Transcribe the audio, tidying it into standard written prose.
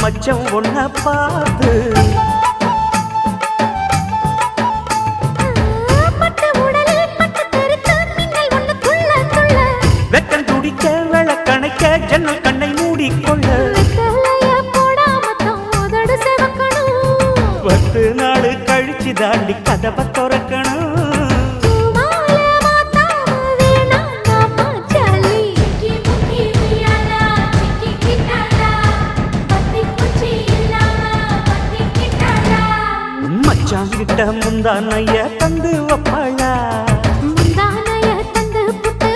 மச்சம் ஒன்ன பார்த்து வெக்கம் துடிக்க விளக்கணைக்க ஜன்னல் கண்ணை மூடிக்கொள்ள 10 நாள் கழிச்சு தாண்டி கதவை திறக்கணும் மச்சாங்கிட்ட முந்தானைய தந்து வப்பாள்